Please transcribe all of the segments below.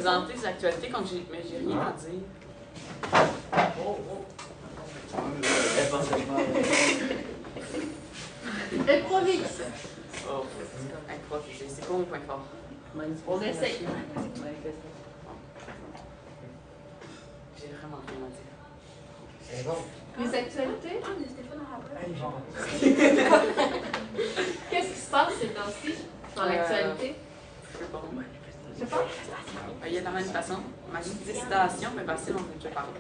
présenter les actualités quand mais j'ai rien à dire. Oh, oh. Improvise. Oh, improviser, c'est quoi mon point fort? On essaye. J'ai vraiment rien à dire. C'est bon. Les actualités? Hey, genre. Qu'est-ce qui se passe ces temps-ci dans l'actualité? Je sais pas. Je sais pas. Il y a de la manifestation, mais Bastille, on en a déjà parlé.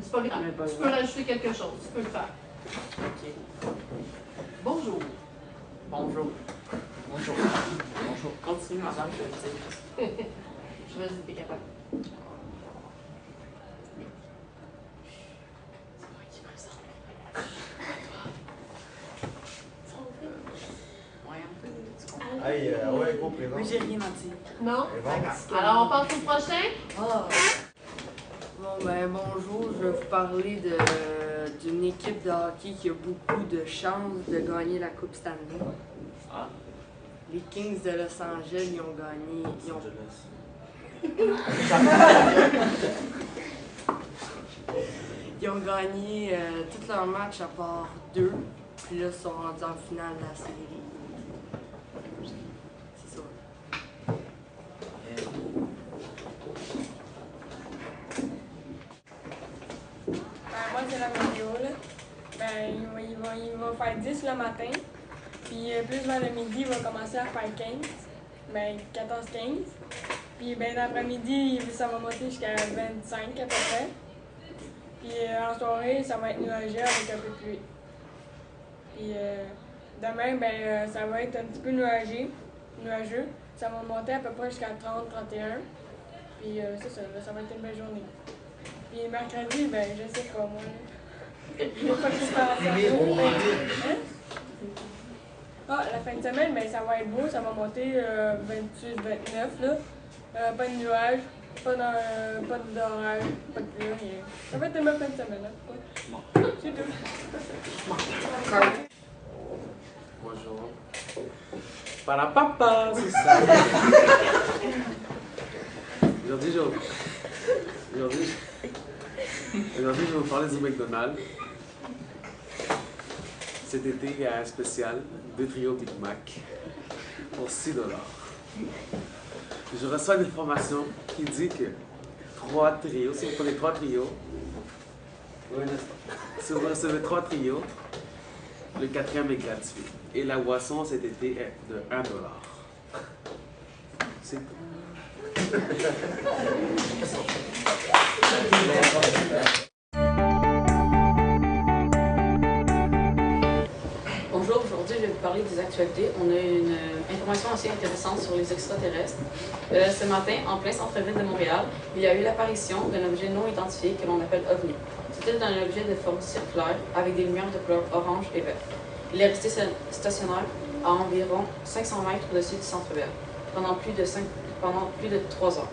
C'est pas grave. Tu peux rajouter quelque chose. Tu peux le faire. Ok. Bonjour. Bonjour. Bonjour. Bonjour. Continue, madame, je vais le dire. Je vais si t'es capable. C'est moi qui présente. Ouais, un peu. Tu comprends? Hey, ouais, go présent. Mais j'ai rien à dire. Non? C'est bon. Alors, on passe au prochain? Ah. Bon, ben bonjour, je vais vous parler d'une équipe de hockey qui a beaucoup de chances de gagner la Coupe Stanley. Ah. Les Kings de Los Angeles, ils ont gagné. Ils ont gagné tous leurs matchs à part 2. Puis là, ils sont rendus en finale de la série. C'est ça. Moi, c'est la vidéo, là. Ben, il va faire 10 le matin. Puis plus vers le midi, il va commencer à faire 15. Ben, 14-15. Puis ben, l'après-midi, ça va monter jusqu'à 25 à peu près. Puis en soirée, ça va être nuageux avec un peu de pluie. Puis demain, ben, ça va être un petit peu nuageux. Ça va monter à peu près jusqu'à 30-31. Puis c'est ça, là, ça va être une belle journée. Puis mercredi, ben, je sais pas, moi. Il n'y a pas de préparation. Ah, la fin de semaine, ben, ça va être beau, ça va monter 28-29, là. Pas de nuages, pas d'orage, pas de pluie, rien. Ça va être une belle fin de semaine, hein. C'est tout. Bonjour. Parapapa, c'est ça. Aujourd'hui, je vais vous parler du McDonald's. Cet été, il y a un spécial, 2 trios Big Mac pour 6 $. Je reçois une information qui dit que 3 trios, si vous prenez 3 trios, si vous recevez 3 trios, le 4e est gratuit. Et la boisson cet été est de 1 $. C'est tout. Bonjour, aujourd'hui je vais vous parler des actualités. On a une information assez intéressante sur les extraterrestres. Ce matin, en plein centre-ville de Montréal, il y a eu l'apparition d'un objet non identifié que l'on appelle OVNI. C'était un objet de forme circulaire avec des lumières de couleur orange et verte. Il est resté stationnaire à environ 500 mètres au-dessus du centre-ville pendant plus de 3 heures.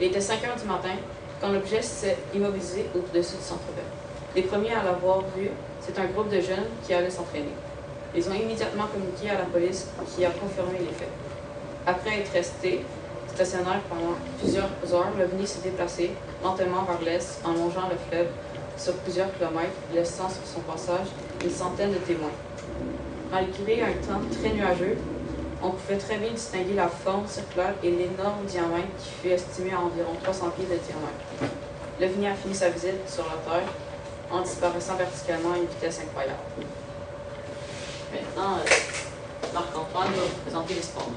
Il était 5 heures du matin quand l'objet s'est immobilisé au-dessus du centre-ville. Les premiers à l'avoir vu, c'est un groupe de jeunes qui allaient s'entraîner. Ils ont immédiatement communiqué à la police qui a confirmé les faits. Après être resté stationnaire pendant plusieurs heures, l'OVNI s'est déplacé lentement vers l'est en longeant le fleuve sur plusieurs kilomètres, laissant sur son passage une centaine de témoins. Malgré un temps très nuageux, on pouvait très bien distinguer la forme circulaire et l'énorme diamètre qui fut estimé à environ 300 pieds de diamètre. L'OVNI a fini sa visite sur la Terre en disparaissant verticalement à une vitesse incroyable. Maintenant, Marc-Antoine va vous présenter les sports.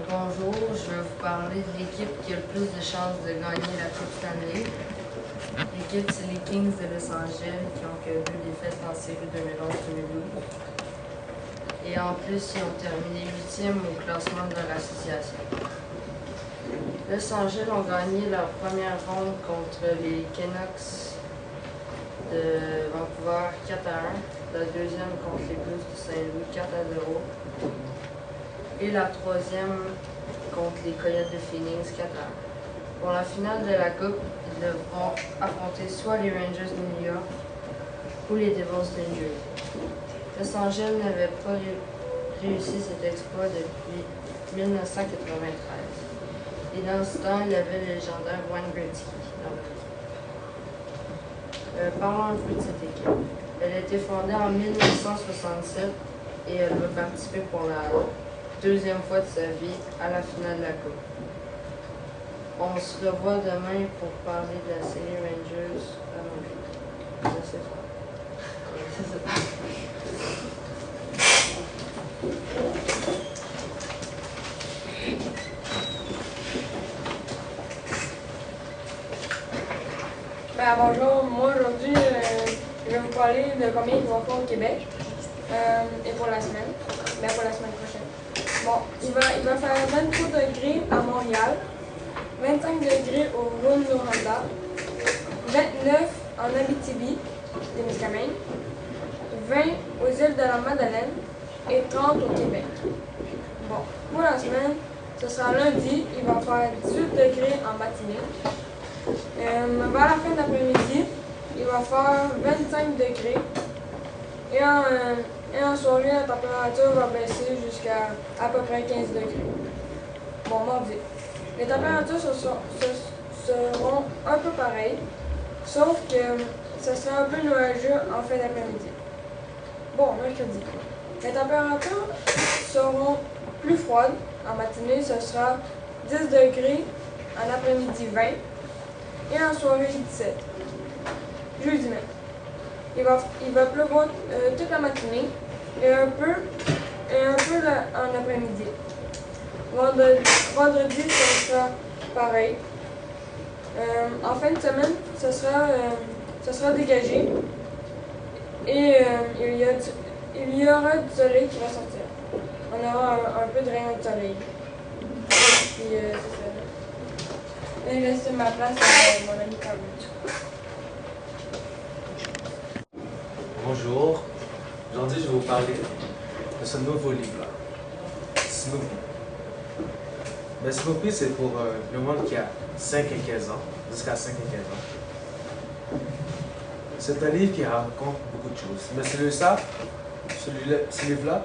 Bonjour, je vais vous parler de l'équipe qui a le plus de chances de gagner la Coupe Stanley. L'équipe, c'est les Kings de Los Angeles qui ont que 2 défaites en série 2011-2012. Et en plus, ils ont terminé 8e au classement de leur association. Los Angeles ont gagné leur première ronde contre les Canucks de Vancouver 4-1, la deuxième contre les Blues de Saint-Louis 4-0 et la troisième contre les Coyotes de Phoenix 4-1. Pour la finale de la Coupe, ils devront affronter soit les Rangers de New York ou les Devils de New Jersey. Los Angeles n'avait pas réussi cet exploit depuis 1993. Et dans ce temps, il y avait le légendaire Wayne Gretzky dans l'équipe. Parlons un peu de cette équipe. Elle a été fondée en 1967 et elle va participer pour la deuxième fois de sa vie à la finale de la Coupe. On se revoit demain pour parler de la série Rangers à Montréal. C'est ça. Bonjour, moi aujourd'hui, je vais vous parler de combien il va faire au Québec et pour la semaine, pour la semaine prochaine. Bon, il va faire 23 degrés à Montréal, 25 degrés au Rouyn-Noranda, 29 en Abitibi-Témiscamingue, 20 aux îles de la Madeleine et 30 au Québec. Bon, pour la semaine, ce sera lundi, il va faire 18 degrés en matinée. Vers la fin d'après-midi, il va faire 25 degrés et en soirée, la température va baisser jusqu'à à peu près 15 degrés. Bon, mardi. Les températures seront un peu pareilles, sauf que ce sera un peu nuageux en fin d'après-midi. Bon, mercredi. Les températures seront plus froides. En matinée, ce sera 10 degrés, en après-midi 20 et en soirée 17. Jeudi même. Il va pleuvoir toute la matinée et un peu en après-midi. Vendredi, ce sera pareil. En fin de semaine, ce sera dégagé et il y aura du soleil qui va sortir. On aura un peu de rayon de soleil. Puis c'est ça. Et je laisse ma place à mon ami Carlos. Bonjour, aujourd'hui je vais vous parler de ce nouveau livre-là, Snoopy. Mais Snoopy, c'est pour le monde qui a 5 et 15 ans, jusqu'à 5 et 15 ans. C'est un livre qui raconte beaucoup de choses, mais ce livre-là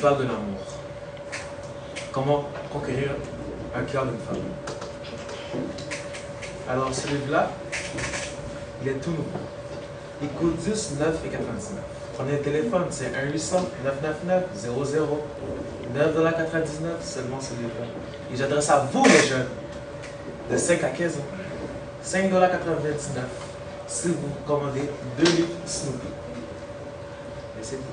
parle de l'amour. Comment conquérir un cœur d'une femme. Alors ce livre-là, il est tout nouveau. Il coûte juste 9,99 $. Prenez le téléphone, c'est 1-800-999-00. 9,99 $ seulement ce livre-là. Et j'adresse à vous les jeunes, de 5 à 15 ans. 5,99 $ si vous commandez 2 livres Snoopy. Et c'est tout.